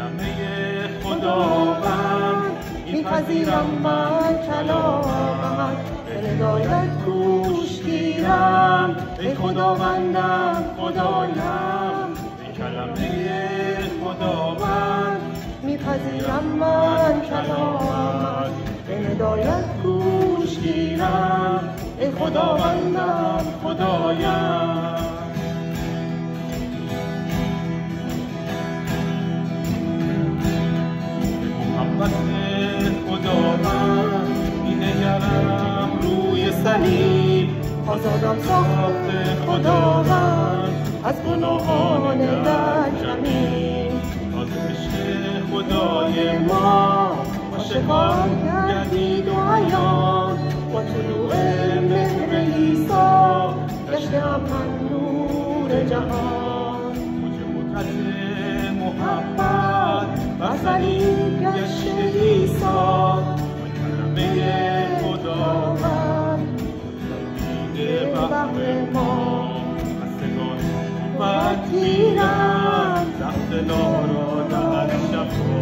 کلمه خداوند میپذیرم من کلامت، به هدایت گوش گیرم، به خداوندم خدایم. به کلمه خداوند میپذیرم من کلامت، به هدایت گوش گیرم، به خداوندم خدایم. خداوند می‌نگرم روی صلیب، آزادم ساخت خداوند از گناهان در زمین. تازه عشق خدای ما آشکار گردید و عیان، با طلوع مهر عیسی گشتم من نور جهان. موج قدرت محبت بر صلیب گشته عیسی، کلمه خداوند دیده بهر ما. خستگان قوت گیرم، سخت نارو